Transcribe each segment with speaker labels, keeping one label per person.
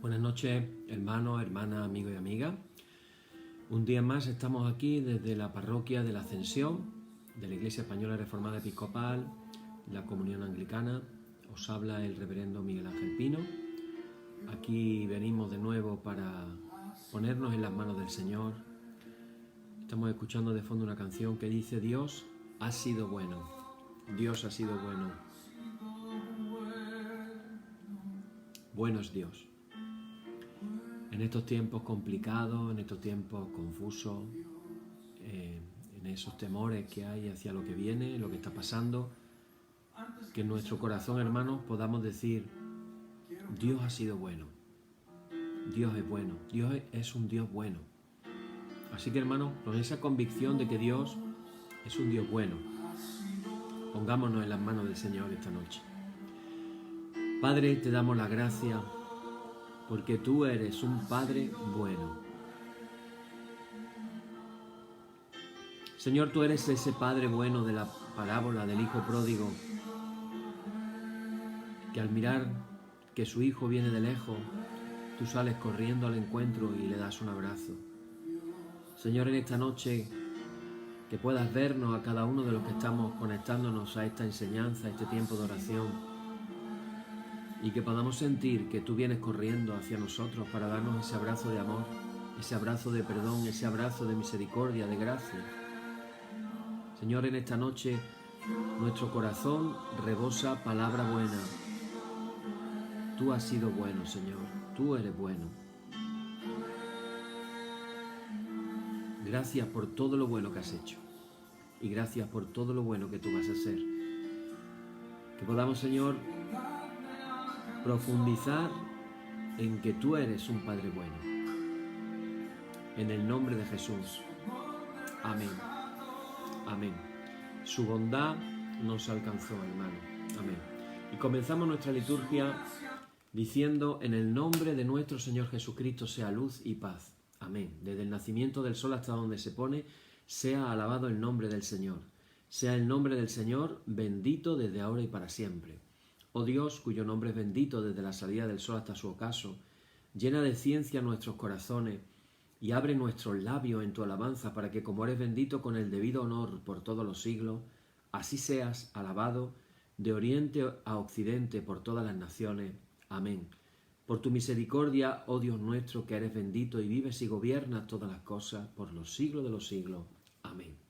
Speaker 1: Buenas noches, hermanos, hermanas, amigos y amigas. Un día más estamos aquí desde la parroquia de la Ascensión, de la Iglesia Española Reformada Episcopal, la Comunión Anglicana. Os habla el reverendo Miguel Ángel Pino. Aquí venimos de nuevo para ponernos en las manos del Señor. Estamos escuchando de fondo una canción que dice: Dios ha sido bueno, Dios ha sido bueno. Bueno es Dios. En estos tiempos complicados, en estos tiempos confusos, en esos temores que hay hacia lo que viene, lo que está pasando, que en nuestro corazón, hermanos, podamos decir: Dios ha sido bueno, Dios es bueno, Dios es un Dios bueno. Así que, hermanos, con esa convicción de que Dios es un Dios bueno, pongámonos en las manos del Señor esta noche. Padre, te damos la gracia porque tú eres un Padre bueno. Señor, tú eres ese Padre bueno de la parábola del Hijo Pródigo, que al mirar que su hijo viene de lejos, tú sales corriendo al encuentro y le das un abrazo. Señor, en esta noche, que puedas vernos a cada uno de los que estamos conectándonos a esta enseñanza, a este tiempo de oración, y que podamos sentir que tú vienes corriendo hacia nosotros para darnos ese abrazo de amor, ese abrazo de perdón, ese abrazo de misericordia, de gracia. Señor, en esta noche nuestro corazón rebosa palabra buena. Tú has sido bueno, Señor, tú eres bueno. Gracias por todo lo bueno que has hecho y gracias por todo lo bueno que tú vas a hacer. Que podamos, Señor, profundizar en que tú eres un Padre bueno. En el nombre de Jesús. Amén. Amén. Su bondad nos alcanzó, hermano. Amén. Y comenzamos nuestra liturgia diciendo: en el nombre de nuestro Señor Jesucristo sea luz y paz. Amén. Desde el nacimiento del sol hasta donde se pone, sea alabado el nombre del Señor. Sea el nombre del Señor bendito desde ahora y para siempre. Oh Dios, cuyo nombre es bendito desde la salida del sol hasta su ocaso, llena de ciencia nuestros corazones y abre nuestros labios en tu alabanza, para que, como eres bendito con el debido honor por todos los siglos, así seas alabado de oriente a occidente por todas las naciones. Amén. Por tu misericordia, oh Dios nuestro, que eres bendito y vives y gobiernas todas las cosas por los siglos de los siglos. Amén.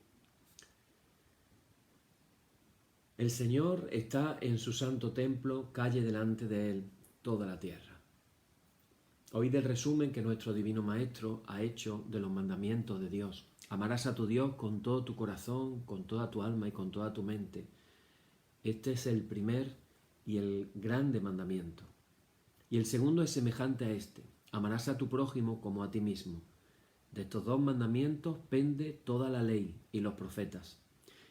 Speaker 1: El Señor está en su santo templo, calle delante de él toda la tierra. Oíd el resumen que nuestro Divino Maestro ha hecho de los mandamientos de Dios. Amarás a tu Dios con todo tu corazón, con toda tu alma y con toda tu mente. Este es el primer y el grande mandamiento. Y el segundo es semejante a este: amarás a tu prójimo como a ti mismo. De estos dos mandamientos pende toda la ley y los profetas.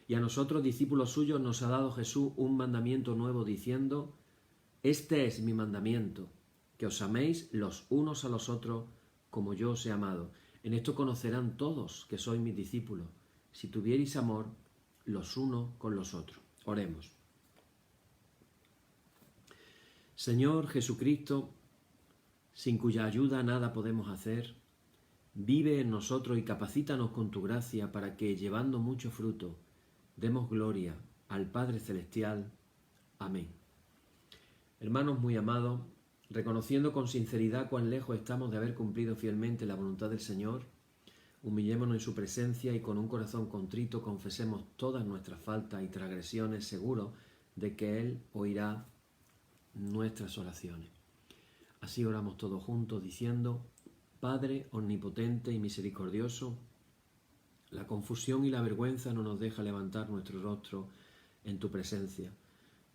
Speaker 1: Y a nosotros, discípulos suyos, nos ha dado Jesús un mandamiento nuevo, diciendo: este es mi mandamiento, que os améis los unos a los otros como yo os he amado. En esto conocerán todos que sois mis discípulos, si tuviereis amor los unos con los otros. Oremos. Señor Jesucristo, sin cuya ayuda nada podemos hacer, vive en nosotros y capacítanos con tu gracia para que, llevando mucho fruto, demos gloria al Padre Celestial. Amén. Hermanos muy amados, reconociendo con sinceridad cuán lejos estamos de haber cumplido fielmente la voluntad del Señor, humillémonos en su presencia y con un corazón contrito confesemos todas nuestras faltas y transgresiones, seguros de que Él oirá nuestras oraciones. Así oramos todos juntos diciendo: Padre omnipotente y misericordioso, la confusión y la vergüenza no nos deja levantar nuestro rostro en tu presencia.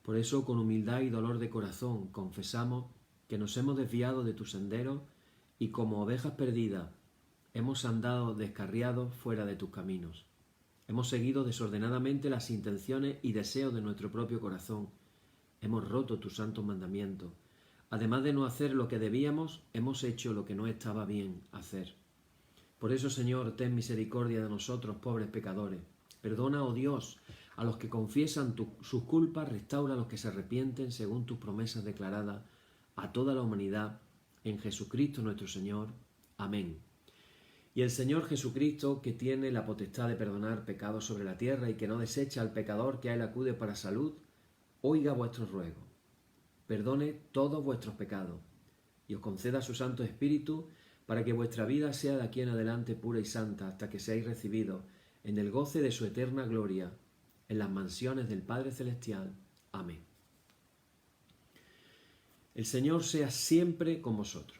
Speaker 1: Por eso, con humildad y dolor de corazón, confesamos que nos hemos desviado de tu sendero y, como ovejas perdidas, hemos andado descarriados fuera de tus caminos. Hemos seguido desordenadamente las intenciones y deseos de nuestro propio corazón. Hemos roto tus santos mandamientos. Además de no hacer lo que debíamos, hemos hecho lo que no estaba bien hacer. Por eso, Señor, ten misericordia de nosotros, pobres pecadores. Perdona, oh Dios, a los que confiesan sus culpas, restaura a los que se arrepienten según tus promesas declaradas a toda la humanidad en Jesucristo nuestro Señor. Amén. Y el Señor Jesucristo, que tiene la potestad de perdonar pecados sobre la tierra y que no desecha al pecador que a él acude para salud, oiga vuestros ruegos, perdone todos vuestros pecados y os conceda su Santo Espíritu para que vuestra vida sea de aquí en adelante pura y santa hasta que seáis recibidos en el goce de su eterna gloria, en las mansiones del Padre Celestial. Amén. El Señor sea siempre con vosotros.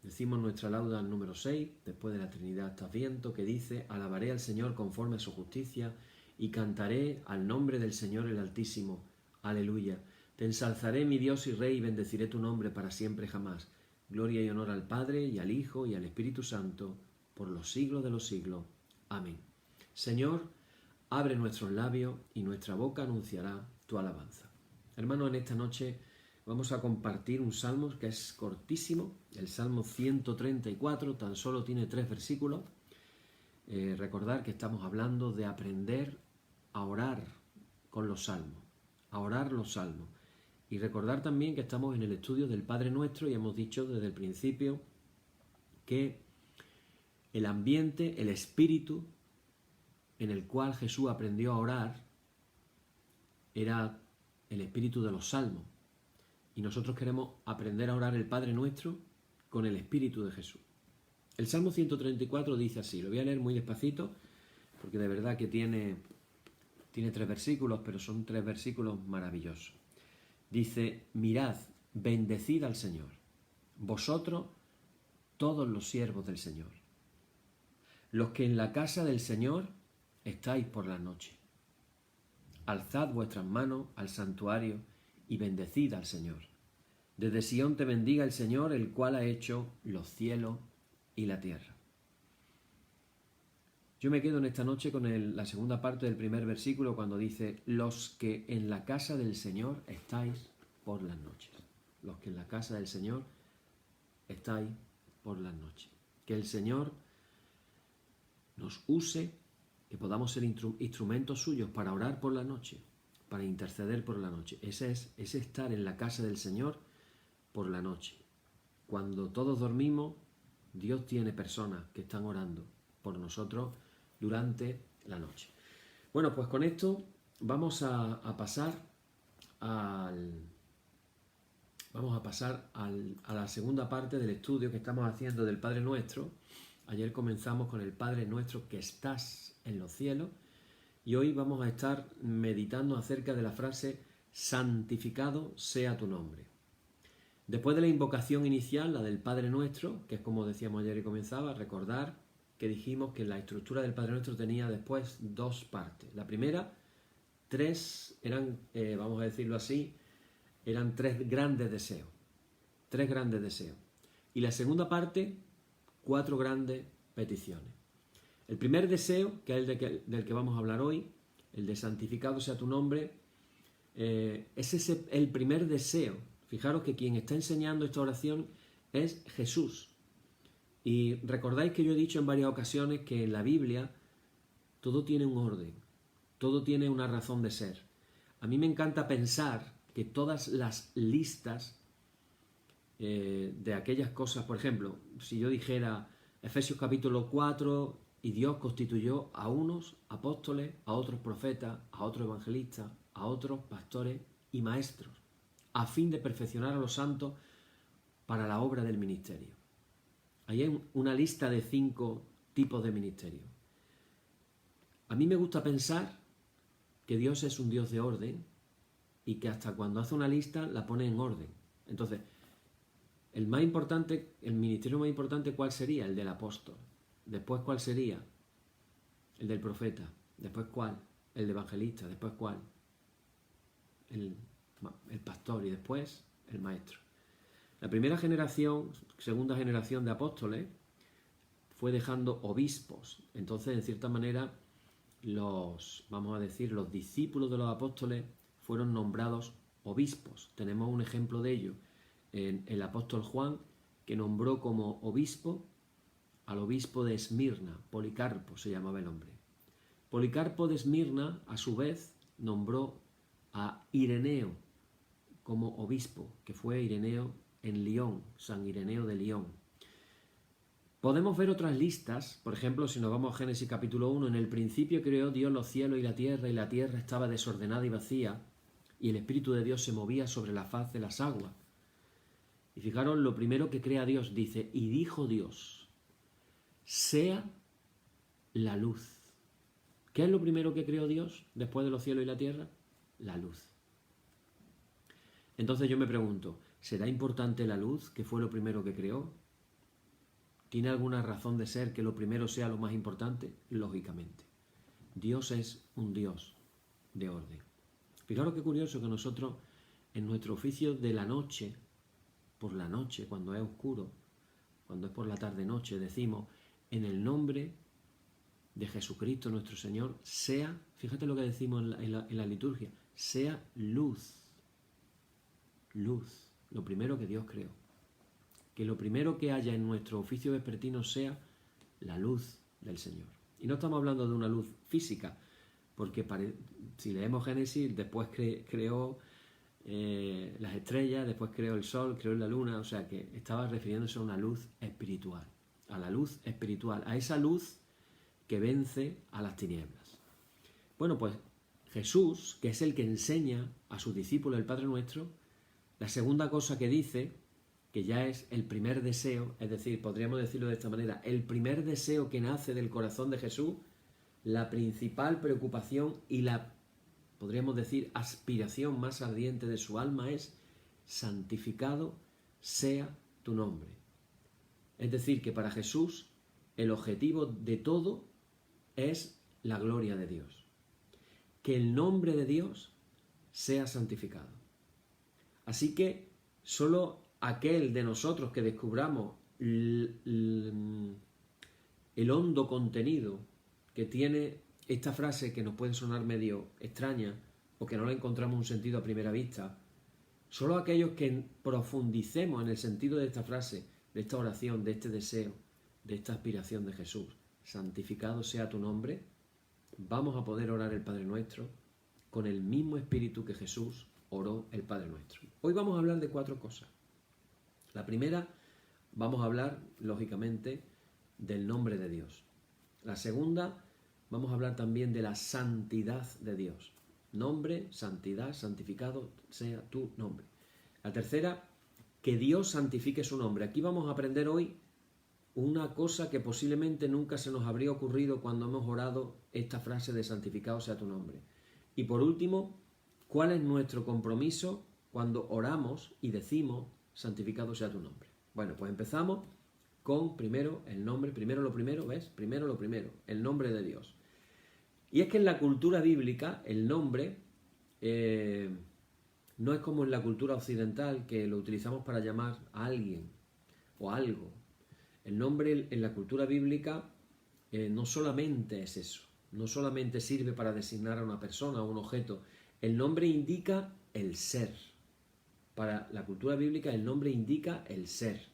Speaker 1: Decimos nuestra lauda número 6, después de la Trinidad hasta viento, que dice: alabaré al Señor conforme a su justicia y cantaré al nombre del Señor el Altísimo. Aleluya. Te ensalzaré, mi Dios y Rey, y bendeciré tu nombre para siempre jamás. Gloria y honor al Padre y al Hijo y al Espíritu Santo, por los siglos de los siglos. Amén. Señor, abre nuestros labios y nuestra boca anunciará tu alabanza. Hermanos, en esta noche vamos a compartir un salmo que es cortísimo, el Salmo 134, tan solo tiene 3 versículos. Recordar que estamos hablando de aprender a orar con los salmos, a orar los salmos. Y recordar también que estamos en el estudio del Padre Nuestro y hemos dicho desde el principio que el ambiente, el espíritu en el cual Jesús aprendió a orar era el espíritu de los salmos. Y nosotros queremos aprender a orar el Padre Nuestro con el Espíritu de Jesús. El Salmo 134 dice así, lo voy a leer muy despacito, porque de verdad que tiene 3 versículos, pero son 3 versículos maravillosos. Dice: mirad, bendecid al Señor, vosotros todos los siervos del Señor, los que en la casa del Señor estáis por la noche. Alzad vuestras manos al santuario y bendecid al Señor. Desde Sión te bendiga el Señor, el cual ha hecho los cielos y la tierra. Yo me quedo en esta noche con la segunda parte del primer versículo cuando dice: los que en la casa del Señor estáis por las noches. Los que en la casa del Señor estáis por las noches. Que el Señor nos use, que podamos ser instrumentos suyos para orar por la noche, para interceder por la noche. Ese es estar en la casa del Señor por la noche. Cuando todos dormimos, Dios tiene personas que están orando por nosotros durante la noche. Bueno, pues con esto vamos a pasar a la segunda parte del estudio que estamos haciendo del Padre Nuestro. Ayer comenzamos con el Padre Nuestro que estás en los cielos. Y hoy vamos a estar meditando acerca de la frase santificado sea tu nombre. Después de la invocación inicial, la del Padre Nuestro, que es como decíamos ayer y comenzaba, recordar que dijimos que la estructura del Padre Nuestro tenía después 2 partes. La primera, 3 eran, vamos a decirlo así, eran 3 grandes deseos. 3 grandes deseos. Y la segunda parte, 4 grandes peticiones. El primer deseo, que es del que vamos a hablar hoy, el de santificado sea tu nombre, es el primer deseo. Fijaros que quien está enseñando esta oración es Jesús. Y recordáis que yo he dicho en varias ocasiones que en la Biblia todo tiene un orden, todo tiene una razón de ser. A mí me encanta pensar que todas las listas de aquellas cosas, por ejemplo, si yo dijera Efesios capítulo 4, y Dios constituyó a unos apóstoles, a otros profetas, a otros evangelistas, a otros pastores y maestros, a fin de perfeccionar a los santos para la obra del ministerio. Ahí hay una lista de 5 tipos de ministerio. A mí me gusta pensar que Dios es un Dios de orden y que hasta cuando hace una lista la pone en orden. Entonces, el ministerio más importante, ¿cuál sería? El del apóstol. Después, ¿cuál sería? El del profeta. Después, ¿cuál? El de evangelista. Después, ¿cuál? El pastor. Y después, el maestro. La primera generación, segunda generación de apóstoles fue dejando obispos. Entonces, en cierta manera, los discípulos de los apóstoles fueron nombrados obispos. Tenemos un ejemplo de ello en el apóstol Juan, que nombró como obispo al obispo de Esmirna. Policarpo se llamaba el hombre. Policarpo de Esmirna, a su vez, nombró a Ireneo como obispo, que fue Ireneo en Lyon, San Ireneo de Lyon. Podemos ver otras listas, por ejemplo, si nos vamos a Génesis capítulo 1, en el principio creó Dios los cielos y la tierra estaba desordenada y vacía, y el Espíritu de Dios se movía sobre la faz de las aguas. Y fijaros, lo primero que crea Dios dice, y dijo Dios, sea la luz. ¿Qué es lo primero que creó Dios después de los cielos y la tierra? La luz. Entonces yo me pregunto, ¿será importante la luz, que fue lo primero que creó? ¿Tiene alguna razón de ser que lo primero sea lo más importante? Lógicamente. Dios es un Dios de orden. Fijaros qué curioso que nosotros, en nuestro oficio de la noche, por la noche, cuando es oscuro, cuando es por la tarde-noche, decimos, en el nombre de Jesucristo nuestro Señor, sea, fíjate lo que decimos en la liturgia, sea luz. Luz, lo primero que Dios creó. Que lo primero que haya en nuestro oficio vespertino sea la luz del Señor. Y no estamos hablando de una luz física, porque si leemos Génesis, después creó las estrellas, después creó el sol, creó la luna, o sea que estaba refiriéndose a una luz espiritual, a la luz espiritual, a esa luz que vence a las tinieblas. Bueno, pues Jesús, que es el que enseña a sus discípulos el Padre Nuestro, la segunda cosa que dice, que ya es el primer deseo, es decir, podríamos decirlo de esta manera, el primer deseo que nace del corazón de Jesús, la principal preocupación y la, podríamos decir, aspiración más ardiente de su alma es, santificado sea tu nombre. Es decir, que para Jesús el objetivo de todo es la gloria de Dios. Que el nombre de Dios sea santificado. Así que solo aquel de nosotros que descubramos el hondo contenido que tiene esta frase, que nos puede sonar medio extraña o que no la encontramos un sentido a primera vista, solo aquellos que profundicemos en el sentido de esta frase, de esta oración, de este deseo, de esta aspiración de Jesús, santificado sea tu nombre, vamos a poder orar el Padre Nuestro con el mismo espíritu que Jesús oró el Padre Nuestro. Hoy vamos a hablar de 4 cosas. La primera, vamos a hablar, lógicamente, del nombre de Dios. La segunda, vamos a hablar también de la santidad de Dios. Nombre, santidad, santificado sea tu nombre. La tercera, que Dios santifique su nombre. Aquí vamos a aprender hoy una cosa que posiblemente nunca se nos habría ocurrido cuando hemos orado esta frase de santificado sea tu nombre. Y por último, ¿cuál es nuestro compromiso cuando oramos y decimos santificado sea tu nombre? Bueno, pues empezamos con primero el nombre, primero lo primero, ¿ves? Primero lo primero, el nombre de Dios. Y es que en la cultura bíblica el nombre no es como en la cultura occidental, que lo utilizamos para llamar a alguien o algo. El nombre en la cultura bíblica no solamente es eso, no solamente sirve para designar a una persona o un objeto. El nombre indica el ser. Para la cultura bíblica el nombre indica el ser.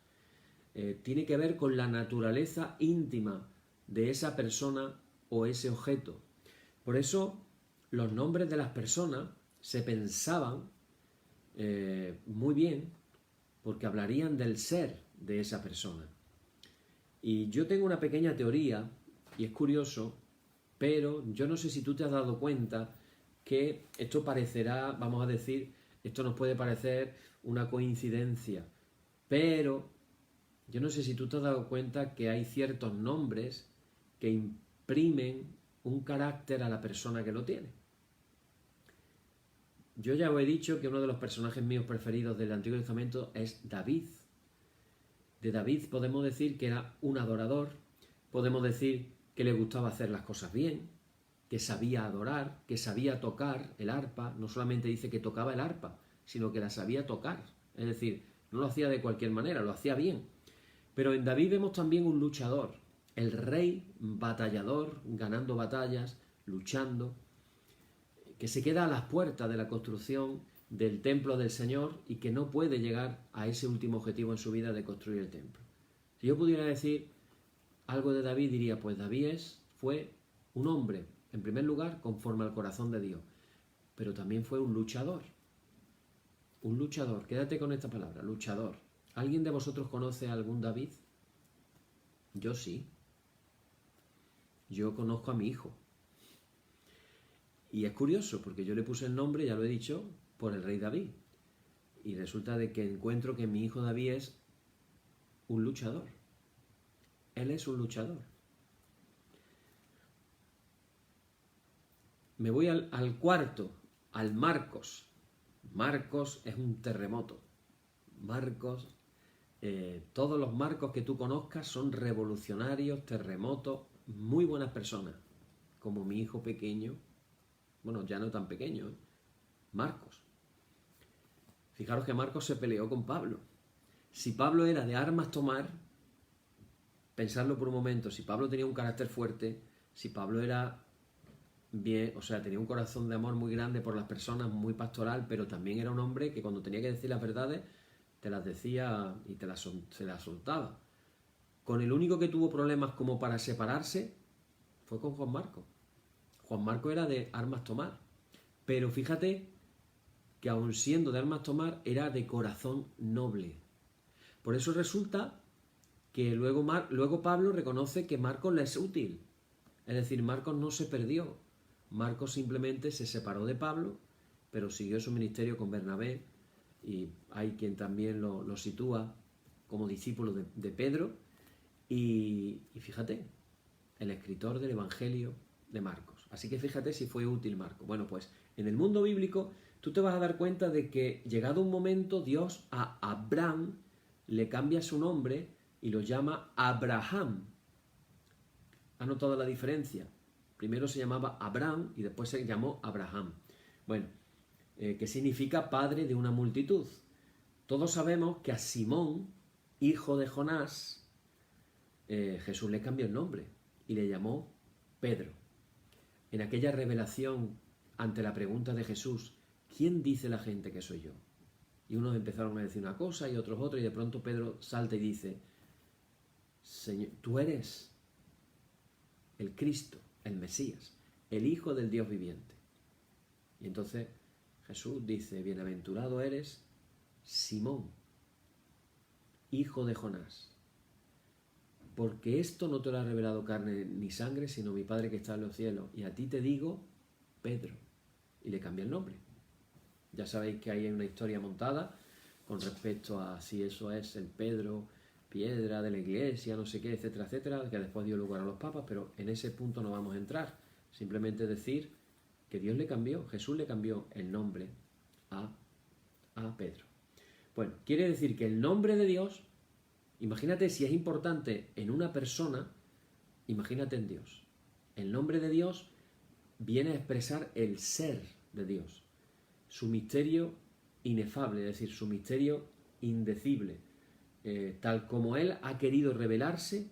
Speaker 1: Tiene que ver con la naturaleza íntima de esa persona o ese objeto. Por eso los nombres de las personas se pensaban muy bien, porque hablarían del ser de esa persona. Y yo tengo una pequeña teoría, y es curioso, pero yo no sé si tú te has dado cuenta que esto parecerá, vamos a decir, esto nos puede parecer una coincidencia, pero yo no sé si tú te has dado cuenta que hay ciertos nombres que imprimen un carácter a la persona que lo tiene. Yo ya os he dicho que uno de los personajes míos preferidos del Antiguo Testamento es David. De David podemos decir que era un adorador, podemos decir que le gustaba hacer las cosas bien, que sabía adorar, que sabía tocar el arpa. No solamente dice que tocaba el arpa, sino que la sabía tocar. Es decir, no lo hacía de cualquier manera, lo hacía bien. Pero en David vemos también un luchador, el rey batallador, ganando batallas, luchando, que se queda a las puertas de la construcción del templo del Señor y que no puede llegar a ese último objetivo en su vida de construir el templo. Si yo pudiera decir algo de David, diría, pues David fue un hombre, en primer lugar, conforme al corazón de Dios, pero también fue un luchador. Un luchador, quédate con esta palabra, luchador. ¿Alguien de vosotros conoce a algún David? Yo sí. Yo conozco a mi hijo. Y es curioso, porque yo le puse el nombre, ya lo he dicho, por el rey David. Y resulta de que encuentro que mi hijo David es un luchador. Él es un luchador. Me voy al cuarto, al Marcos. Marcos es un terremoto. Marcos, todos los Marcos que tú conozcas son revolucionarios, terremotos, muy buenas personas. Como mi hijo pequeño, bueno, ya no tan pequeño, Marcos. Fijaros que Marcos se peleó con Pablo. Si Pablo era de armas tomar, pensadlo por un momento, si Pablo tenía un carácter fuerte, si Pablo era bien, o sea, tenía un corazón de amor muy grande por las personas, muy pastoral, pero también era un hombre que cuando tenía que decir las verdades, te las decía y se las soltaba. Con el único que tuvo problemas como para separarse fue con Juan Marcos. Juan Marcos era de armas tomar, pero fíjate que aun siendo de armas tomar, era de corazón noble. Por eso resulta que luego Pablo reconoce que Marcos le es útil. Es decir, Marcos no se perdió. Marcos simplemente se separó de Pablo, pero siguió su ministerio con Bernabé, y hay quien también lo sitúa como discípulo de Pedro, y fíjate, el escritor del Evangelio de Marcos. Así que fíjate si fue útil Marcos. Bueno, pues en el mundo bíblico tú te vas a dar cuenta de que llegado un momento Dios a Abraham le cambia su nombre y lo llama Abraham. ¿Has notado la diferencia? Primero se llamaba Abraham y después se llamó Abraham. Bueno, que significa padre de una multitud. Todos sabemos que a Simón, hijo de Jonás, Jesús le cambió el nombre y le llamó Pedro. En aquella revelación ante la pregunta de Jesús, ¿quién dice la gente que soy yo? Y unos empezaron a decir una cosa y otros otra, y de pronto Pedro salta y dice, Señor, tú eres el Cristo, el Mesías, el Hijo del Dios viviente. Y entonces Jesús dice, bienaventurado eres Simón, hijo de Jonás, porque esto no te lo ha revelado carne ni sangre, sino mi Padre que está en los cielos. Y a ti te digo, Pedro. Y le cambia el nombre. Ya sabéis que hay una historia montada con respecto a si eso es el Pedro, piedra de la iglesia, no sé qué, etcétera, etcétera, que después dio lugar a los papas, pero en ese punto no vamos a entrar. Simplemente decir que Dios le cambió, Jesús le cambió el nombre a Pedro. Bueno, quiere decir que el nombre de Dios, imagínate si es importante en una persona, imagínate en Dios. El nombre de Dios viene a expresar el ser de Dios, su misterio inefable, es decir, su misterio indecible, tal como Él ha querido revelarse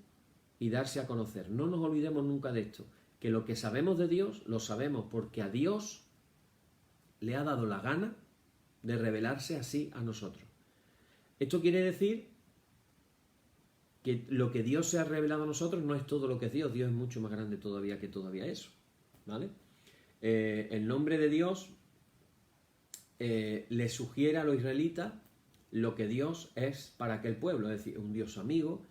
Speaker 1: y darse a conocer. No nos olvidemos nunca de esto, que lo que sabemos de Dios lo sabemos porque a Dios le ha dado la gana de revelarse así a nosotros. Esto quiere decir que lo que Dios se ha revelado a nosotros no es todo lo que es Dios. Dios es mucho más grande todavía que todavía eso, ¿vale? El nombre de Dios le sugiere a los israelitas lo que Dios es para aquel pueblo, es decir, un Dios amigo,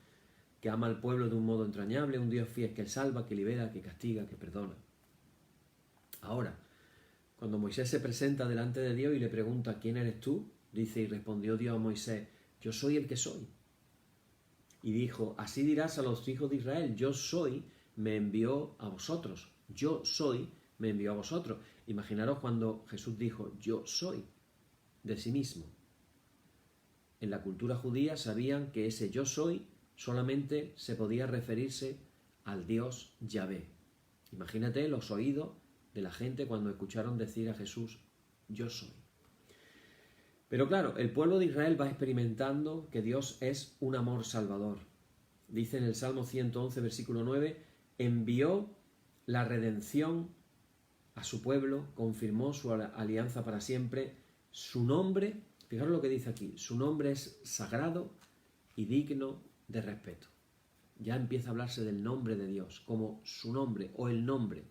Speaker 1: que ama al pueblo de un modo entrañable, un Dios fiel que salva, que libera, que castiga, que perdona. Ahora, cuando Moisés se presenta delante de Dios y le pregunta, ¿quién eres tú? Dice, y respondió Dios a Moisés, yo soy el que soy. Y dijo, así dirás a los hijos de Israel, yo soy, me envió a vosotros. Yo soy, me envió a vosotros. Imaginaros cuando Jesús dijo, yo soy, de sí mismo. En la cultura judía sabían que ese yo soy solamente se podía referirse al Dios Yahvé. Imagínate los oídos de la gente cuando escucharon decir a Jesús, yo soy. Pero claro, el pueblo de Israel va experimentando que Dios es un amor salvador. Dice en el Salmo 111, versículo 9, envió la redención a su pueblo, confirmó su alianza para siempre, su nombre, fijaros lo que dice aquí, su nombre es sagrado y digno de respeto. Ya empieza a hablarse del nombre de Dios, como su nombre o el nombre.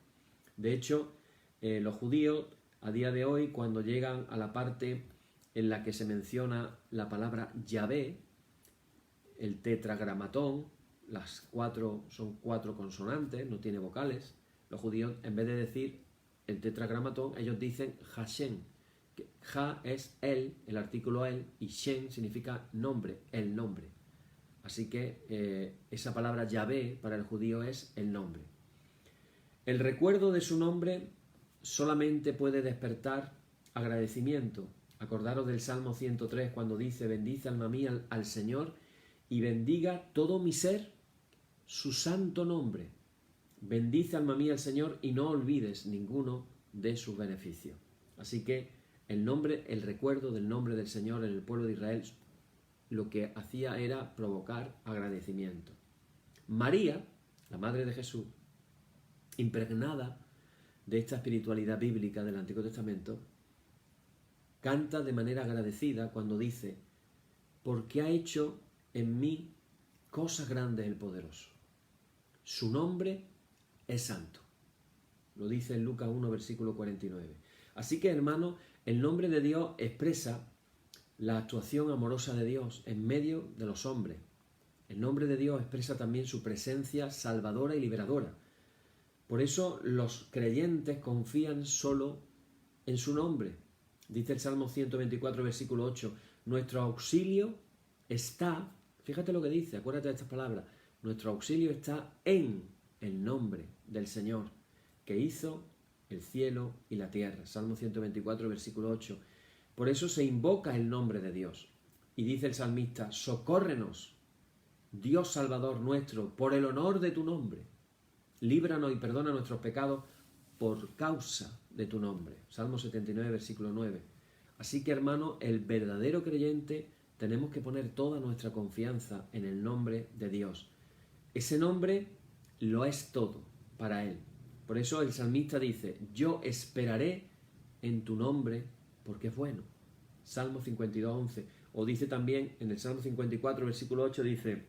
Speaker 1: De hecho, los judíos a día de hoy, cuando llegan a la parte en la que se menciona la palabra Yahvé, el tetragramatón, las cuatro son 4 consonantes, no tiene vocales. Los judíos, en vez de decir el tetragramatón, ellos dicen Hashem. Ja es el artículo el, y Shem significa nombre, el nombre. Así que esa palabra Yahvé para el judío es el nombre. El recuerdo de su nombre solamente puede despertar agradecimiento. Acordaros del Salmo 103 cuando dice: bendice alma mía al Señor y bendiga todo mi ser su santo nombre. Bendice alma mía al Señor y no olvides ninguno de sus beneficios. Así que el recuerdo del nombre del Señor en el pueblo de Israel lo que hacía era provocar agradecimiento. María, la madre de Jesús, impregnada de esta espiritualidad bíblica del Antiguo Testamento, canta de manera agradecida cuando dice: porque ha hecho en mí cosas grandes el poderoso. Su nombre es santo. Lo dice en Lucas 1, versículo 49. Así que, hermanos, el nombre de Dios expresa la actuación amorosa de Dios en medio de los hombres. El nombre de Dios expresa también su presencia salvadora y liberadora. Por eso los creyentes confían solo en su nombre. Dice el Salmo 124, versículo 8, nuestro auxilio está, fíjate lo que dice, acuérdate de estas palabras, nuestro auxilio está en el nombre del Señor, que hizo el cielo y la tierra. Salmo 124, versículo 8. Por eso se invoca el nombre de Dios. Y dice el salmista: socórrenos, Dios Salvador nuestro, por el honor de tu nombre. Líbranos y perdona nuestros pecados por causa de tu nombre. Salmo 79, versículo 9. Así que, hermano, el verdadero creyente tenemos que poner toda nuestra confianza en el nombre de Dios. Ese nombre lo es todo para Él. Por eso el salmista dice: yo esperaré en tu nombre porque es bueno. Salmo 52, 11. O dice también en el Salmo 54, versículo 8, dice: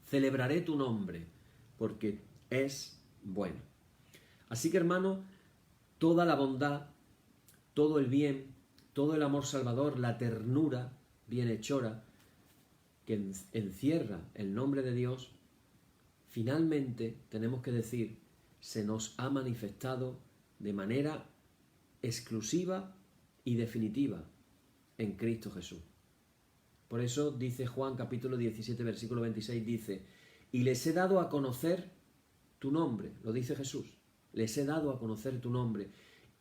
Speaker 1: celebraré tu nombre porque es bueno. Así que, hermano, toda la bondad, todo el bien, todo el amor salvador, la ternura bienhechora que encierra el nombre de Dios, finalmente tenemos que decir: se nos ha manifestado de manera exclusiva y definitiva en Cristo Jesús. Por eso dice Juan capítulo 17, versículo 26, dice: y les he dado a conocer tu nombre, lo dice Jesús, les he dado a conocer tu nombre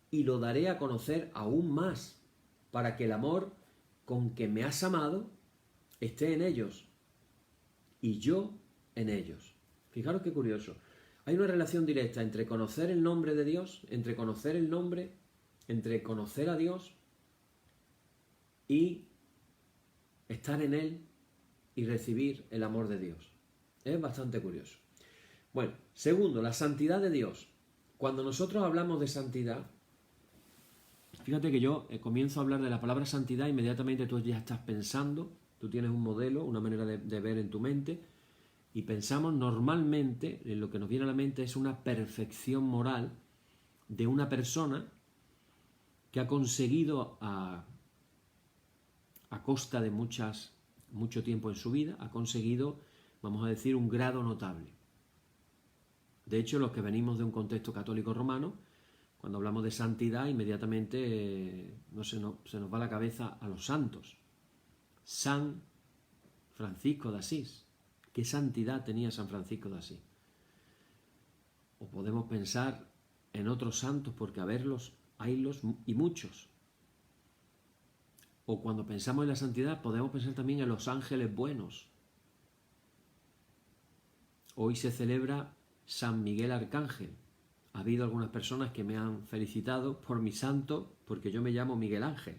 Speaker 1: y lo daré a conocer aún más, para que el amor con que me has amado esté en ellos y yo en ellos. Fijaros qué curioso. Hay una relación directa entre conocer el nombre de Dios, entre conocer el nombre, entre conocer a Dios y estar en Él y recibir el amor de Dios. Es bastante curioso. Bueno, segundo, la santidad de Dios. Cuando nosotros hablamos de santidad, fíjate que yo comienzo a hablar de la palabra santidad, inmediatamente tú ya estás pensando, tú tienes un modelo, una manera de ver en tu mente, y pensamos normalmente, en lo que nos viene a la mente es una perfección moral de una persona que ha conseguido a costa de mucho tiempo en su vida, ha conseguido, vamos a decir, un grado notable. De hecho, los que venimos de un contexto católico romano, cuando hablamos de santidad, inmediatamente se nos va la cabeza a los santos. San Francisco de Asís. ¿Qué santidad tenía San Francisco de Asís? O podemos pensar en otros santos, porque a verlos, haylos y muchos. O cuando pensamos en la santidad, podemos pensar también en los ángeles buenos. Hoy se celebra San Miguel Arcángel. Ha habido algunas personas que me han felicitado por mi santo, porque yo me llamo Miguel Ángel.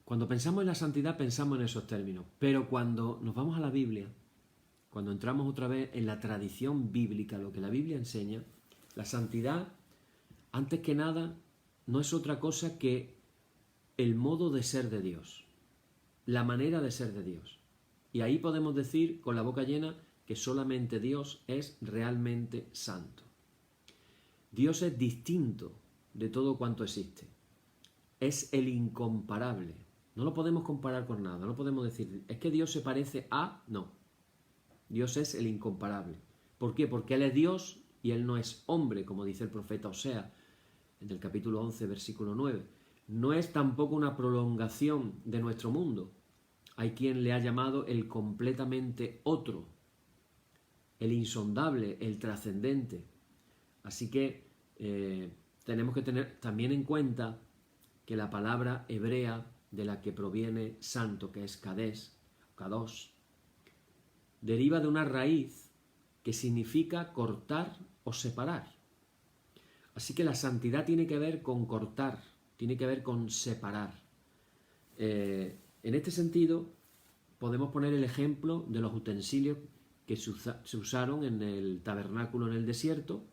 Speaker 1: Cuando pensamos en la santidad, pensamos en esos términos. Pero cuando nos vamos a la Biblia, cuando entramos otra vez en la tradición bíblica, lo que la Biblia enseña, la santidad, antes que nada, no es otra cosa que el modo de ser de Dios, la manera de ser de Dios. Y ahí podemos decir con la boca llena que solamente Dios es realmente santo. Dios es distinto de todo cuanto existe. Es el incomparable. No lo podemos comparar con nada, no podemos decir, es que Dios se parece a... No, Dios es el incomparable. ¿Por qué? Porque Él es Dios y Él no es hombre, como dice el profeta Osea en el capítulo 11, versículo 9. No es tampoco una prolongación de nuestro mundo. Hay quien le ha llamado el completamente otro, el insondable, el trascendente. Así que tenemos que tener también en cuenta que la palabra hebrea de la que proviene santo, que es kadosh, deriva de una raíz que significa cortar o separar. Así que la santidad tiene que ver con cortar, tiene que ver con separar. En este sentido, podemos poner el ejemplo de los utensilios que se usaron en el tabernáculo en el desierto.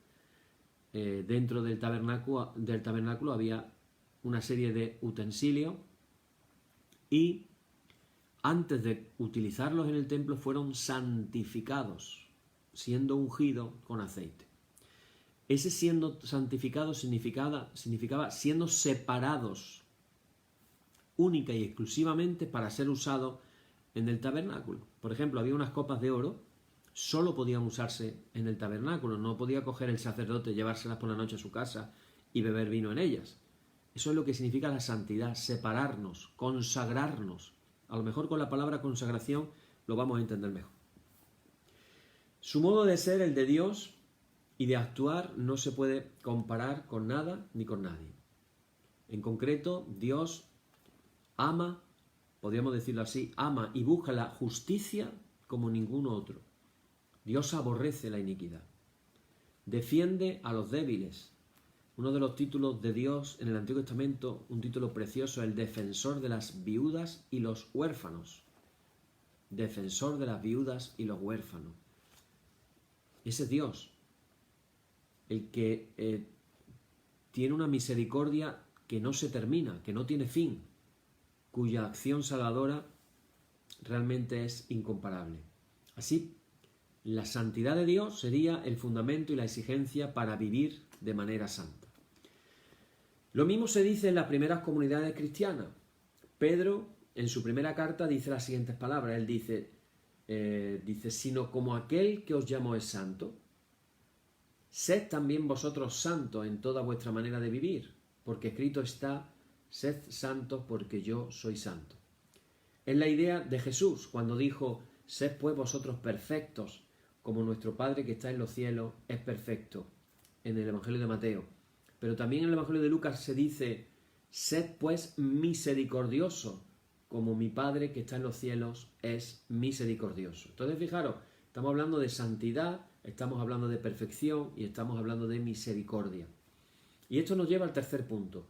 Speaker 1: Dentro del tabernáculo había una serie de utensilios y antes de utilizarlos en el templo fueron santificados, siendo ungidos con aceite. Ese siendo santificado significaba siendo separados única y exclusivamente para ser usados en el tabernáculo. Por ejemplo, había unas copas de oro, solo podían usarse en el tabernáculo, no podía coger el sacerdote, llevárselas por la noche a su casa y beber vino en ellas. Eso es lo que significa la santidad, separarnos, consagrarnos. A lo mejor con la palabra consagración lo vamos a entender mejor. Su modo de ser, el de Dios, y de actuar no se puede comparar con nada ni con nadie. En concreto, Dios ama, podríamos decirlo así, ama y busca la justicia como ningún otro. Dios aborrece la iniquidad. Defiende a los débiles. Uno de los títulos de Dios en el Antiguo Testamento, un título precioso, el defensor de las viudas y los huérfanos. Defensor de las viudas y los huérfanos. Ese es Dios, el que tiene una misericordia que no se termina, que no tiene fin, cuya acción salvadora realmente es incomparable. Así, la santidad de Dios sería el fundamento y la exigencia para vivir de manera santa. Lo mismo se dice en las primeras comunidades cristianas. Pedro, en su primera carta, dice las siguientes palabras. Él dice, sino como aquel que os llamó es santo, sed también vosotros santos en toda vuestra manera de vivir, porque escrito está, sed santos porque yo soy santo. Es la idea de Jesús cuando dijo, sed pues vosotros perfectos, como nuestro Padre que está en los cielos es perfecto, en el Evangelio de Mateo. Pero también en el Evangelio de Lucas se dice, sed pues misericordioso, como mi Padre que está en los cielos es misericordioso. Entonces, fijaros, estamos hablando de santidad, estamos hablando de perfección y estamos hablando de misericordia. Y esto nos lleva al tercer punto,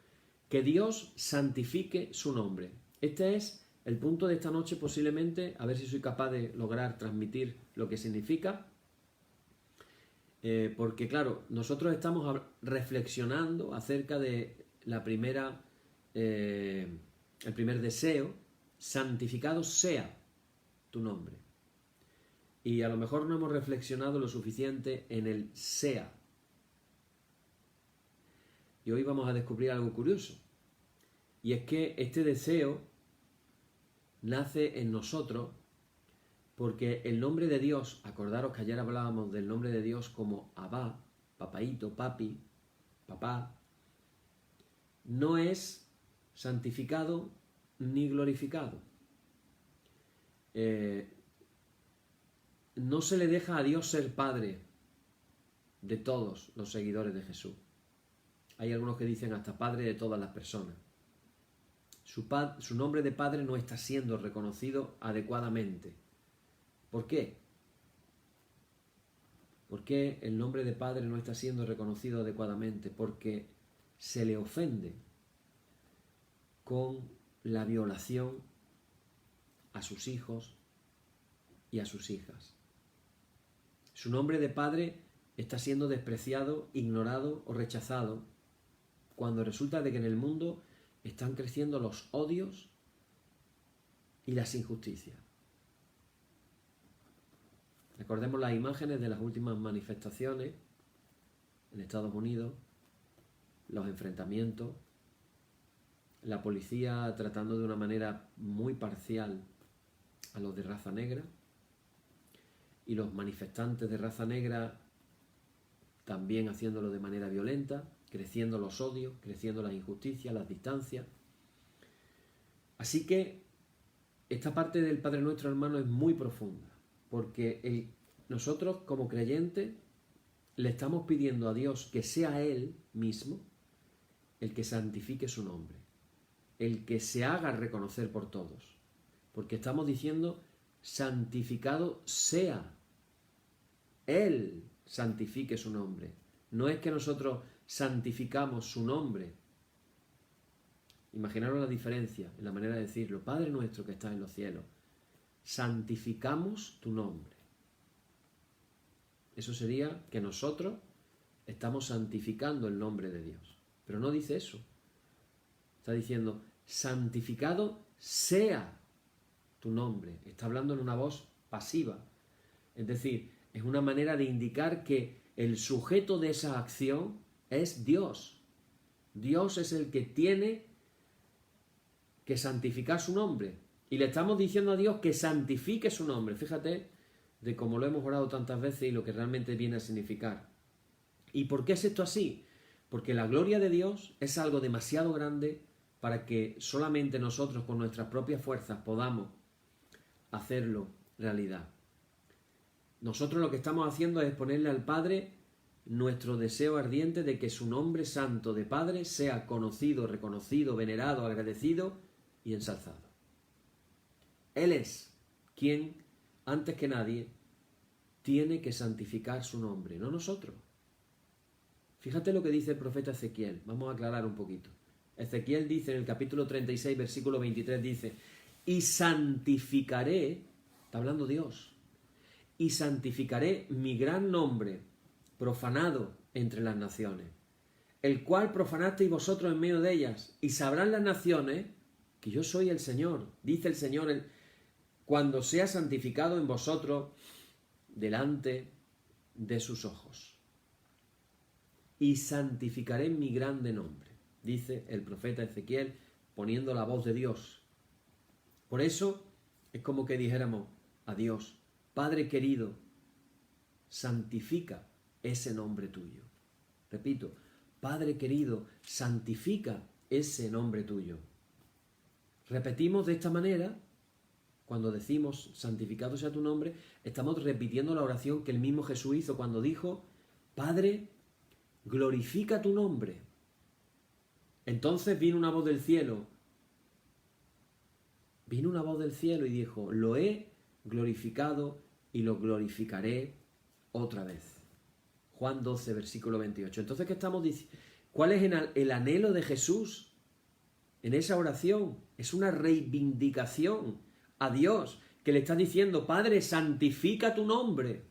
Speaker 1: que Dios santifique su nombre. Este es el punto de esta noche posiblemente, a ver si soy capaz de lograr transmitir lo que significa. Porque claro, nosotros estamos reflexionando acerca de el primer deseo, santificado sea tu nombre. Y a lo mejor no hemos reflexionado lo suficiente en el sea. Y hoy vamos a descubrir algo curioso. Y es que este deseo nace en nosotros porque el nombre de Dios, acordaros que ayer hablábamos del nombre de Dios como Abba, papaíto, papi, papá, no es santificado ni glorificado. No se le deja a Dios ser padre de todos los seguidores de Jesús. Hay algunos que dicen hasta padre de todas las personas. Su nombre de padre no está siendo reconocido adecuadamente. ¿Por qué? ¿Por qué el nombre de padre no está siendo reconocido adecuadamente? Porque se le ofende con la violación a sus hijos y a sus hijas. Su nombre de padre está siendo despreciado, ignorado o rechazado cuando resulta de que en el mundo están creciendo los odios y las injusticias. Recordemos las imágenes de las últimas manifestaciones en Estados Unidos, los enfrentamientos, la policía tratando de una manera muy parcial a los de raza negra, y los manifestantes de raza negra también haciéndolo de manera violenta, creciendo los odios, creciendo las injusticias, las distancias. Así que esta parte del Padre Nuestro, hermano, es muy profunda, porque nosotros como creyentes le estamos pidiendo a Dios que sea Él mismo el que santifique su nombre, el que se haga reconocer por todos, porque estamos diciendo santificado sea, Él santifique su nombre. No es que nosotros santificamos su nombre. Imaginaros la diferencia en la manera de decirlo. Padre nuestro que estás en los cielos, santificamos tu nombre. Eso sería que nosotros estamos santificando el nombre de Dios. Pero no dice eso. Está diciendo, santificado sea tu nombre. Está hablando en una voz pasiva. Es decir, es una manera de indicar que el sujeto de esa acción es Dios. Dios es el que tiene que santificar su nombre. Y le estamos diciendo a Dios que santifique su nombre. Fíjate de cómo lo hemos orado tantas veces y lo que realmente viene a significar. ¿Y por qué es esto así? Porque la gloria de Dios es algo demasiado grande para que solamente nosotros con nuestras propias fuerzas podamos hacerlo realidad. Nosotros lo que estamos haciendo es ponerle al Padre nuestro deseo ardiente de que su nombre santo de Padre sea conocido, reconocido, venerado, agradecido y ensalzado. Él es quien, antes que nadie, tiene que santificar su nombre, no nosotros. Fíjate lo que dice el profeta Ezequiel. Vamos a aclarar un poquito. Ezequiel dice en el capítulo 36, versículo 23, dice, y santificaré, está hablando Dios, y santificaré mi gran nombre, profanado entre las naciones, el cual profanasteis vosotros en medio de ellas, y sabrán las naciones que yo soy el Señor, dice el Señor, cuando sea santificado en vosotros delante de sus ojos. Y santificaré mi grande nombre, dice el profeta Ezequiel, poniendo la voz de Dios. Por eso es como que dijéramos a Dios, Padre querido, santifica ese nombre tuyo. Repito, Padre querido, santifica ese nombre tuyo. Repetimos de esta manera, cuando decimos santificado sea tu nombre, estamos repitiendo la oración que el mismo Jesús hizo cuando dijo, Padre, glorifica tu nombre. Entonces vino una voz del cielo. Vino una voz del cielo y dijo, lo he glorificado y lo glorificaré otra vez. Juan 12, versículo 28. Entonces, ¿qué estamos diciendo? ¿Cuál es el anhelo de Jesús en esa oración? Es una reivindicación a Dios que le está diciendo, Padre, santifica tu nombre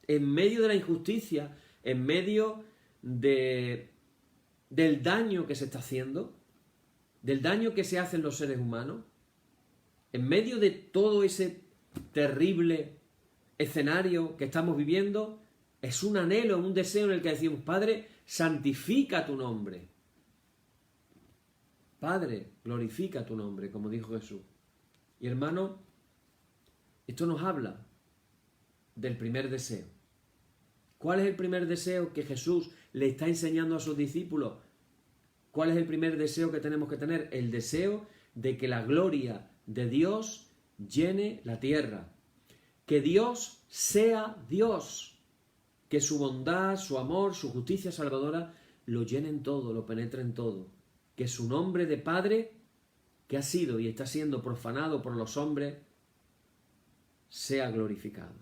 Speaker 1: en medio de la injusticia, en medio del daño que se está haciendo, del daño que se hacen los seres humanos, en medio de todo ese terrible escenario que estamos viviendo, es un anhelo, un deseo en el que decimos, Padre, santifica tu nombre. Padre, glorifica tu nombre, como dijo Jesús. Y hermano, esto nos habla del primer deseo. ¿Cuál es el primer deseo que Jesús le está enseñando a sus discípulos? ¿Cuál es el primer deseo que tenemos que tener? El deseo de que la gloria de Dios llene la tierra. Que Dios sea Dios. Que su bondad, su amor, su justicia salvadora lo llenen todo, lo penetren todo. Que su nombre de Padre, que ha sido y está siendo profanado por los hombres, sea glorificado.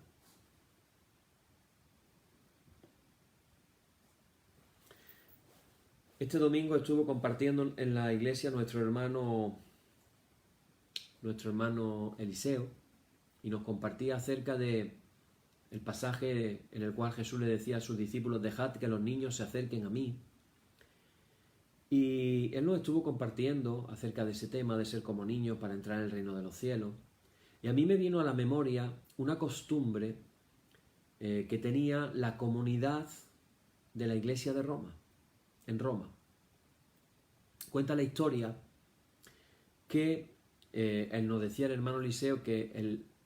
Speaker 1: Este domingo estuvo compartiendo en la iglesia nuestro hermano Eliseo, y nos compartía acerca de el pasaje en el cual Jesús le decía a sus discípulos, dejad que los niños se acerquen a mí. Y él nos estuvo compartiendo acerca de ese tema de ser como niños para entrar en el reino de los cielos. Y a mí me vino a la memoria una costumbre que tenía la comunidad de la iglesia de Roma, en Roma. Cuenta la historia que él nos decía el hermano Eliseo que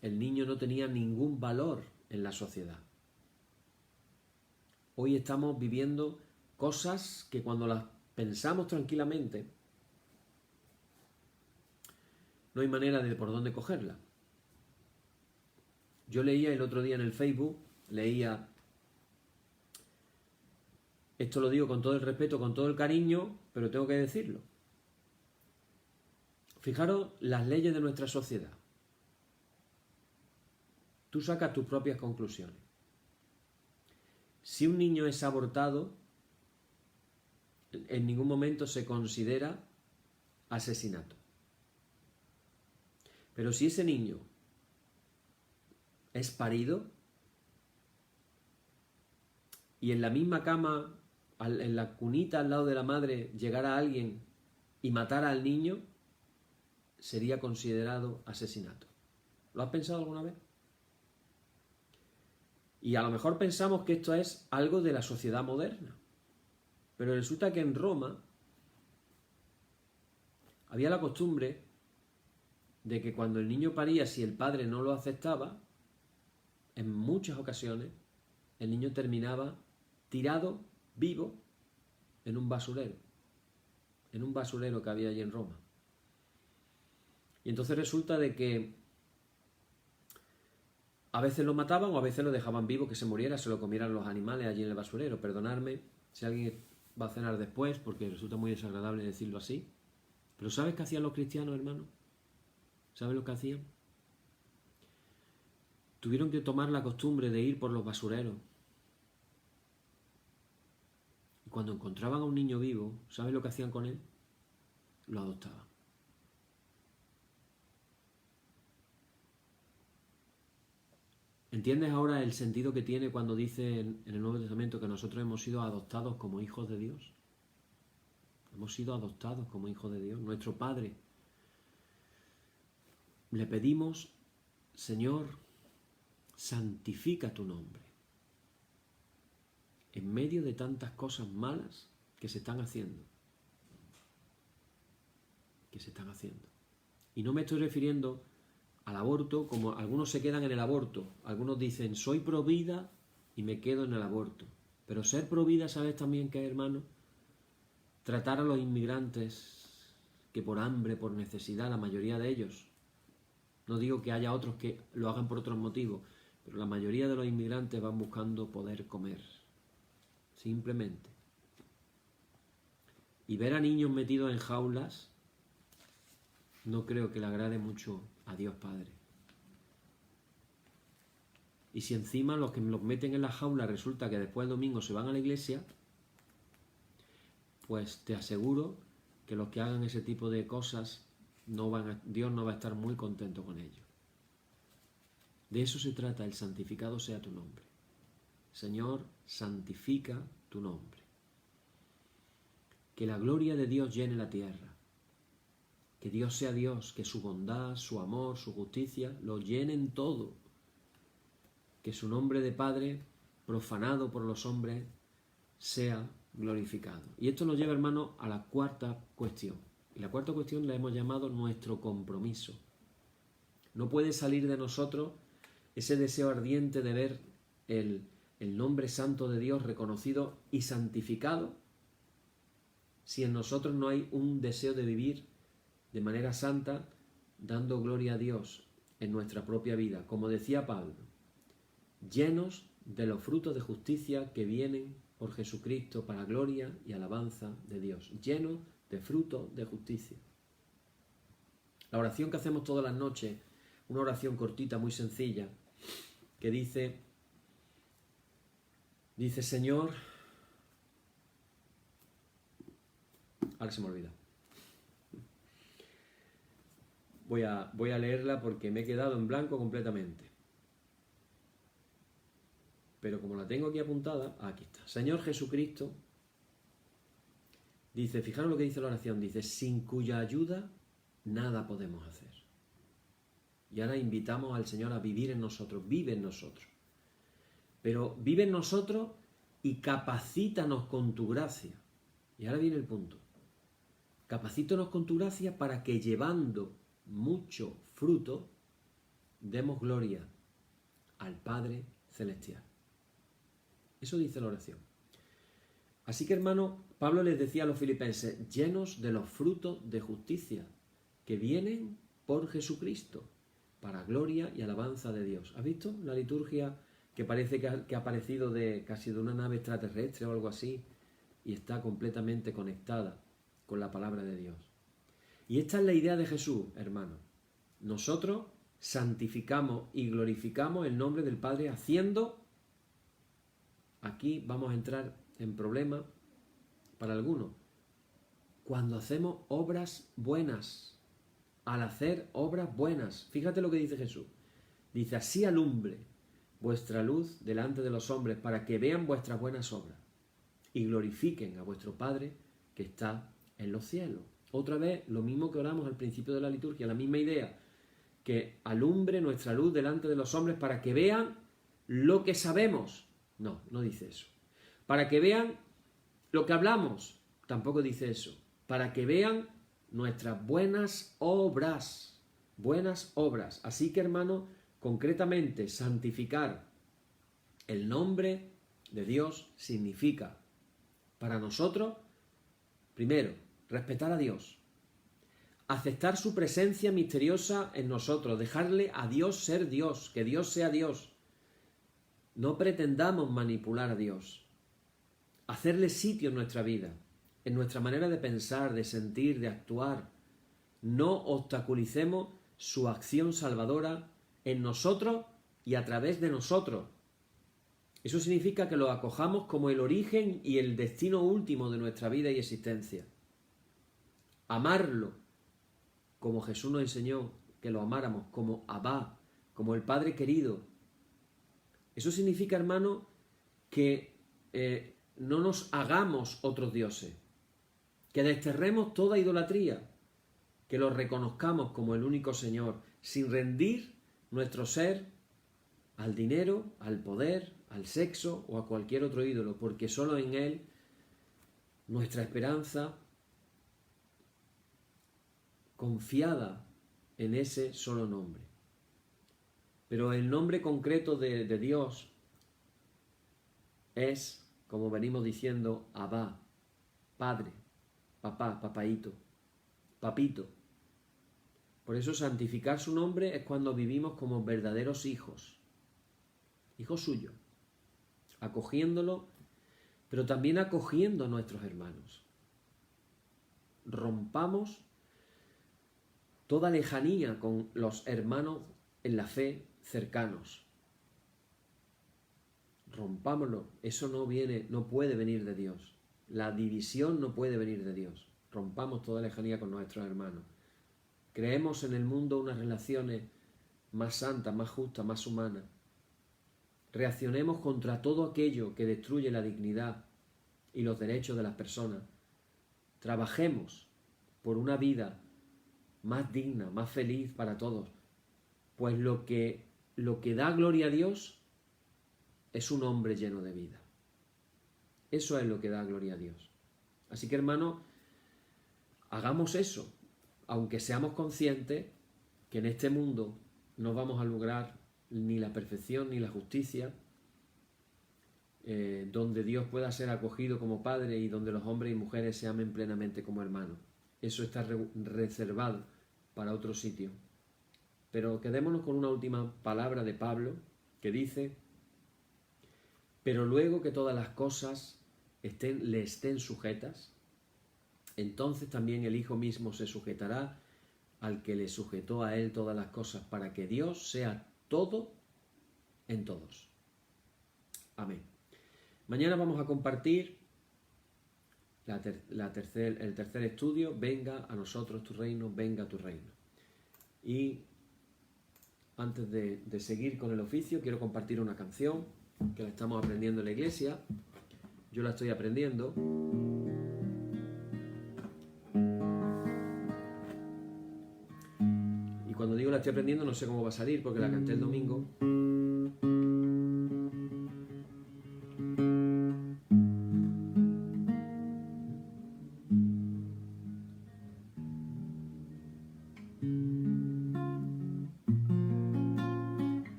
Speaker 1: el niño no tenía ningún valor en la sociedad. Hoy estamos viviendo cosas que cuando las pensamos tranquilamente, no hay manera de por dónde cogerla. Yo leía el otro día en el Facebook, esto lo digo con todo el respeto, con todo el cariño, pero tengo que decirlo. Fijaros las leyes de nuestra sociedad. Tú sacas tus propias conclusiones. Si un niño es abortado, en ningún momento se considera asesinato. Pero si ese niño es parido y en la misma cama, en la cunita al lado de la madre, llegara alguien y matara al niño, sería considerado asesinato. ¿Lo has pensado alguna vez? Y a lo mejor pensamos que esto es algo de la sociedad moderna. Pero resulta que en Roma había la costumbre de que cuando el niño paría, si el padre no lo aceptaba, en muchas ocasiones el niño terminaba tirado, vivo, en un basurero que había allí en Roma. Y entonces resulta de que a veces lo mataban o a veces lo dejaban vivo, que se muriera, se lo comieran los animales allí en el basurero. Perdonadme si alguien va a cenar después, porque resulta muy desagradable decirlo así. Pero ¿sabes qué hacían los cristianos, hermano? ¿Sabes lo que hacían? Tuvieron que tomar la costumbre de ir por los basureros. Y cuando encontraban a un niño vivo, ¿sabes lo que hacían con él? Lo adoptaban. ¿Entiendes ahora el sentido que tiene cuando dice en el Nuevo Testamento que nosotros hemos sido adoptados como hijos de Dios? Hemos sido adoptados como hijos de Dios. Nuestro Padre. Le pedimos, Señor, santifica tu nombre. En medio de tantas cosas malas que se están haciendo. Y no me estoy refiriendo al aborto, como algunos se quedan en el aborto. Algunos dicen, soy pro vida y me quedo en el aborto. Pero ser pro vida, ¿sabes también qué, hermano? Tratar a los inmigrantes que por hambre, por necesidad, la mayoría de ellos, no digo que haya otros que lo hagan por otros motivos, pero la mayoría de los inmigrantes van buscando poder comer. Simplemente. Y ver a niños metidos en jaulas no creo que le agrade mucho a Dios Padre. Y si encima los que los meten en la jaula resulta que después el domingo se van a la iglesia, pues te aseguro que los que hagan ese tipo de cosas, Dios no va a estar muy contento con ellos. De eso se trata, el santificado sea tu nombre. Señor, santifica tu nombre. Que la gloria de Dios llene la tierra. Que Dios sea Dios, que su bondad, su amor, su justicia lo llenen todo. Que su nombre de Padre, profanado por los hombres, sea glorificado. Y esto nos lleva, hermano, a la cuarta cuestión. Y la cuarta cuestión la hemos llamado nuestro compromiso. No puede salir de nosotros ese deseo ardiente de ver el nombre santo de Dios reconocido y santificado si en nosotros no hay un deseo de vivir de manera santa, dando gloria a Dios en nuestra propia vida. Como decía Pablo, llenos de los frutos de justicia que vienen por Jesucristo para gloria y alabanza de Dios. Llenos de frutos de justicia. La oración que hacemos todas las noches, una oración cortita, muy sencilla, que dice, Señor, ahora se me olvida. Voy a leerla porque me he quedado en blanco completamente. Pero como la tengo aquí apuntada, aquí está. Señor Jesucristo, dice, fijaros lo que dice la oración, dice, sin cuya ayuda nada podemos hacer. Y ahora invitamos al Señor a vivir en nosotros, vive en nosotros. Pero vive en nosotros y capacítanos con tu gracia. Y ahora viene el punto. Capacítanos con tu gracia para que llevando mucho fruto, demos gloria al Padre Celestial. Eso dice la oración. Así que, hermano, Pablo les decía a los filipenses, llenos de los frutos de justicia que vienen por Jesucristo, para gloria y alabanza de Dios. ¿Has visto la liturgia que parece que ha aparecido casi de una nave extraterrestre o algo así y está completamente conectada con la palabra de Dios? Y esta es la idea de Jesús, hermano. Nosotros santificamos y glorificamos el nombre del Padre haciendo, aquí vamos a entrar en problemas para algunos, cuando hacemos obras buenas. Al hacer obras buenas, fíjate lo que dice Jesús. Dice, así alumbre vuestra luz delante de los hombres para que vean vuestras buenas obras y glorifiquen a vuestro Padre que está en los cielos. Otra vez, lo mismo que oramos al principio de la liturgia, la misma idea, que alumbre nuestra luz delante de los hombres para que vean lo que sabemos. No, no dice eso. Para que vean lo que hablamos, tampoco dice eso. Para que vean nuestras buenas obras. Buenas obras. Así que, hermano, concretamente, santificar el nombre de Dios significa, para nosotros, primero, respetar a Dios, aceptar su presencia misteriosa en nosotros, dejarle a Dios ser Dios, que Dios sea Dios. No pretendamos manipular a Dios, hacerle sitio en nuestra vida, en nuestra manera de pensar, de sentir, de actuar. No obstaculicemos su acción salvadora en nosotros y a través de nosotros. Eso significa que lo acojamos como el origen y el destino último de nuestra vida y existencia. Amarlo, como Jesús nos enseñó que lo amáramos, como Abba, como el Padre querido. Eso significa, hermano, que no nos hagamos otros dioses, que desterremos toda idolatría, que lo reconozcamos como el único Señor, sin rendir nuestro ser al dinero, al poder, al sexo o a cualquier otro ídolo, porque solo en Él nuestra esperanza, confiada en ese solo nombre. Pero el nombre concreto de Dios es, como venimos diciendo, Abba, Padre, papá, papaíto, papito. Por eso santificar su nombre es cuando vivimos como verdaderos hijos, hijos suyos, acogiéndolo, pero también acogiendo a nuestros hermanos. Rompamos toda lejanía con los hermanos en la fe cercanos. Rompámoslo. Eso no puede venir de Dios. La división no puede venir de Dios. Rompamos toda lejanía con nuestros hermanos. Creemos en el mundo unas relaciones más santas, más justas, más humanas. Reaccionemos contra todo aquello que destruye la dignidad y los derechos de las personas. Trabajemos por una vida más digna, más feliz para todos. Pues lo que da gloria a Dios es un hombre lleno de vida. Eso es lo que da gloria a Dios. Así que, hermano, hagamos eso, aunque seamos conscientes que en este mundo no vamos a lograr ni la perfección ni la justicia, donde Dios pueda ser acogido como Padre y donde los hombres y mujeres se amen plenamente como hermanos. Eso está reservado para otro sitio. Pero quedémonos con una última palabra de Pablo que dice: pero luego que todas las cosas le estén sujetas, entonces también el Hijo mismo se sujetará al que le sujetó a él todas las cosas, para que Dios sea todo en todos. Amén. Mañana vamos a compartir el tercer estudio, venga a nosotros tu reino, venga tu reino. Y antes de seguir con el oficio, quiero compartir una canción que la estamos aprendiendo en la iglesia. Yo la estoy aprendiendo. Y cuando digo la estoy aprendiendo, no sé cómo va a salir porque la canté el domingo.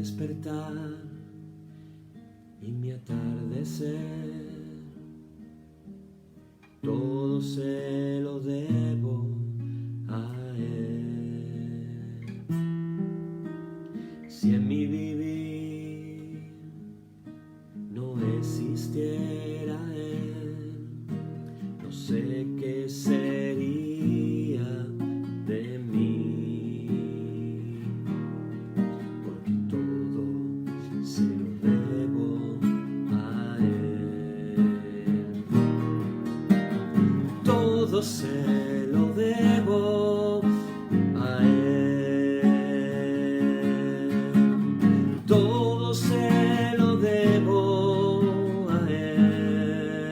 Speaker 1: despertar y mi atardecer, todo se lo debo a Él. Si en mi vivir no existiera Él, no sé qué sería de mí, porque todo se lo debo a Él. Todo se lo debo a Él. Todo se lo debo a Él.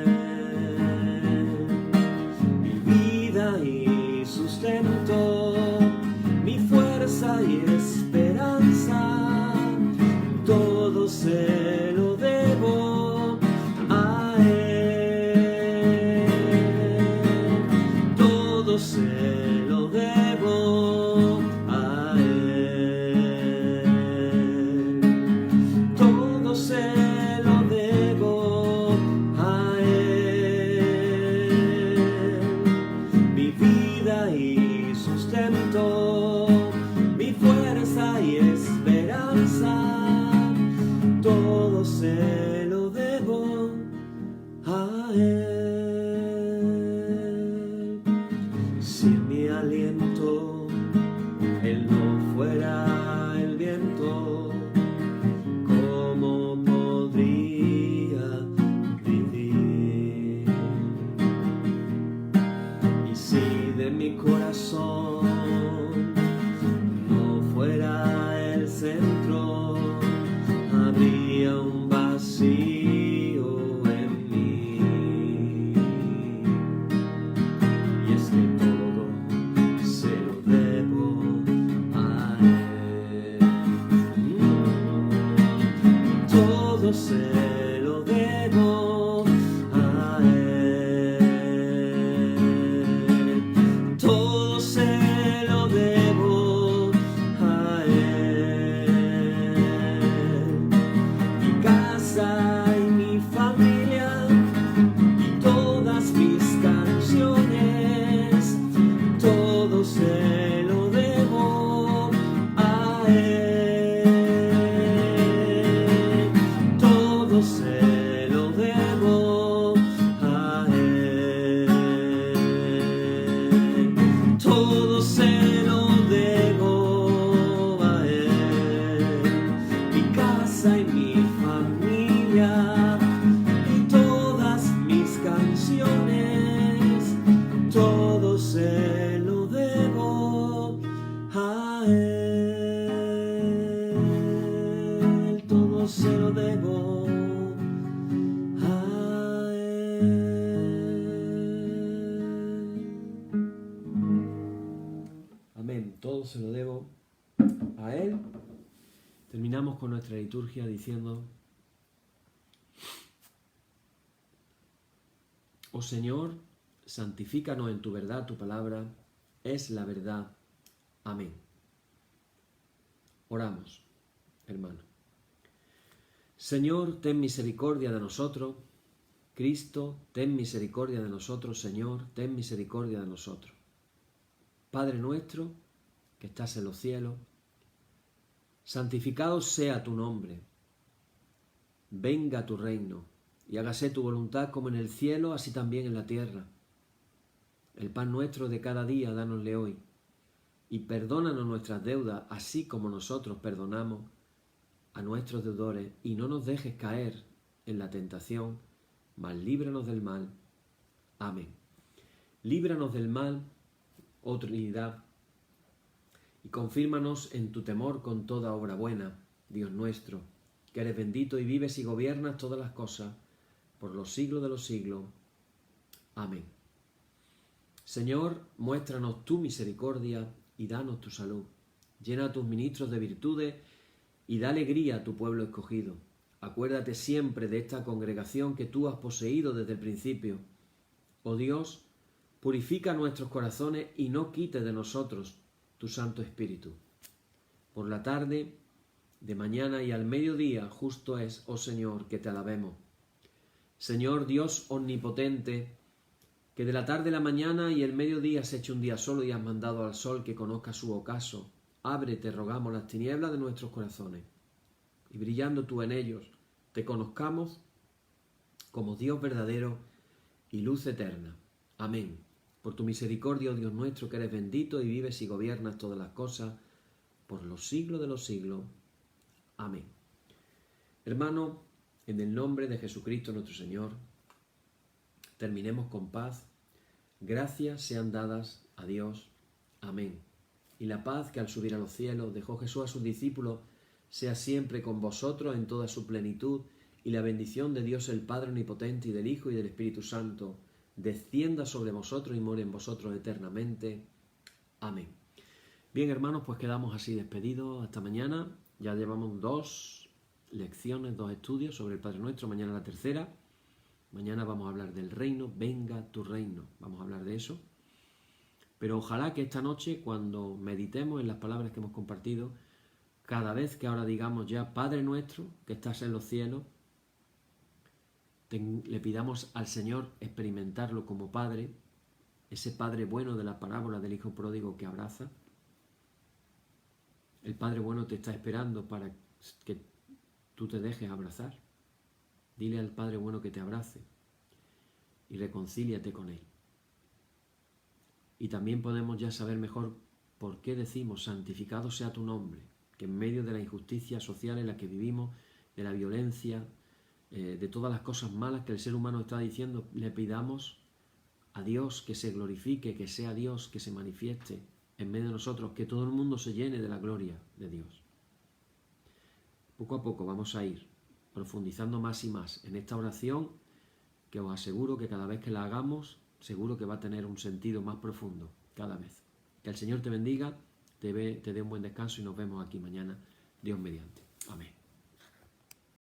Speaker 1: Mi vida y sustento, mi fuerza y esperanza, todo se lo debo a Él. Todo se lo debo a Él. Todo se lo debo a Él. Mi vida y sustento, mi fuerza y esperanza, todo se lo debo a Él. Si en mi aliento Él no fuera el viento, ¿cómo podría vivir? Y si de mi corazón no fuera el centro, habría un vacío en mí. Y es que todo se lo debo a Él. Todo se lo debo a Él. Todo se lo debo a Él. Mi casa y mi familia y todas mis canciones, todo se lo debo a Él. Todo se lo debo a Él. Todo se lo debo a Él. Mi casa y mi familia y todas mis canciones, todo se lo debo a Él. Todo se lo debo a Él. Amén. Todo se lo debo a Él. Terminamos con nuestra liturgia diciendo: Oh Señor, santifícanos en tu verdad, tu palabra es la verdad. Amén. Oramos, hermano. Señor, ten misericordia de nosotros. Cristo, ten misericordia de nosotros. Señor, ten misericordia de nosotros. Padre nuestro, que estás en los cielos, santificado sea tu nombre. Venga tu reino, y hágase tu voluntad como en el cielo, así también en la tierra. El pan nuestro de cada día, dánosle hoy, y perdónanos nuestras deudas, así como nosotros perdonamos a nuestros deudores, y no nos dejes caer en la tentación, mas líbranos del mal. Amén. Líbranos del mal, oh Trinidad, y confírmanos en tu temor con toda obra buena, Dios nuestro, que eres bendito y vives y gobiernas todas las cosas por los siglos de los siglos. Amén. Señor, muéstranos tu misericordia y danos tu salud. Llena a tus ministros de virtudes y da alegría a tu pueblo escogido. Acuérdate siempre de esta congregación que tú has poseído desde el principio. Oh Dios, purifica nuestros corazones y no quites de nosotros tu Santo Espíritu. Por la tarde, de mañana y al mediodía, justo es, oh Señor, que te alabemos. Señor Dios omnipotente, que de la tarde a la mañana y el mediodía has hecho un día solo y has mandado al sol que conozca su ocaso, abre, te rogamos, las tinieblas de nuestros corazones, y brillando tú en ellos, te conozcamos como Dios verdadero y luz eterna. Amén. Por tu misericordia, oh Dios nuestro, que eres bendito y vives y gobiernas todas las cosas, por los siglos de los siglos. Amén. Hermano, en el nombre de Jesucristo nuestro Señor, terminemos con paz. Gracias sean dadas a Dios. Amén. Y la paz que al subir a los cielos dejó Jesús a sus discípulos, sea siempre con vosotros en toda su plenitud, y la bendición de Dios el Padre omnipotente y del Hijo y del Espíritu Santo descienda sobre vosotros y more en vosotros eternamente. Amén. Bien, hermanos, pues quedamos así despedidos hasta mañana. Ya llevamos 2 lecciones, 2 estudios sobre el Padre Nuestro. Mañana la tercera. Mañana vamos a hablar del reino. Venga tu reino. Vamos a hablar de eso. Pero ojalá que esta noche, cuando meditemos en las palabras que hemos compartido, cada vez que ahora digamos ya Padre Nuestro, que estás en los cielos, le pidamos al Señor experimentarlo como Padre, ese Padre bueno de la parábola del Hijo Pródigo que abraza. El Padre bueno te está esperando para que tú te dejes abrazar. Dile al Padre bueno que te abrace y reconcíliate con Él. Y también podemos ya saber mejor por qué decimos santificado sea tu nombre, que en medio de la injusticia social en la que vivimos, de la violencia, de todas las cosas malas que el ser humano está diciendo, le pidamos a Dios que se glorifique, que sea Dios que se manifieste en medio de nosotros, que todo el mundo se llene de la gloria de Dios. Poco a poco vamos a ir profundizando más y más en esta oración, que os aseguro que cada vez que la hagamos, seguro que va a tener un sentido más profundo cada vez. Que el Señor te bendiga, te dé un buen descanso y nos vemos aquí mañana, Dios mediante. Amén.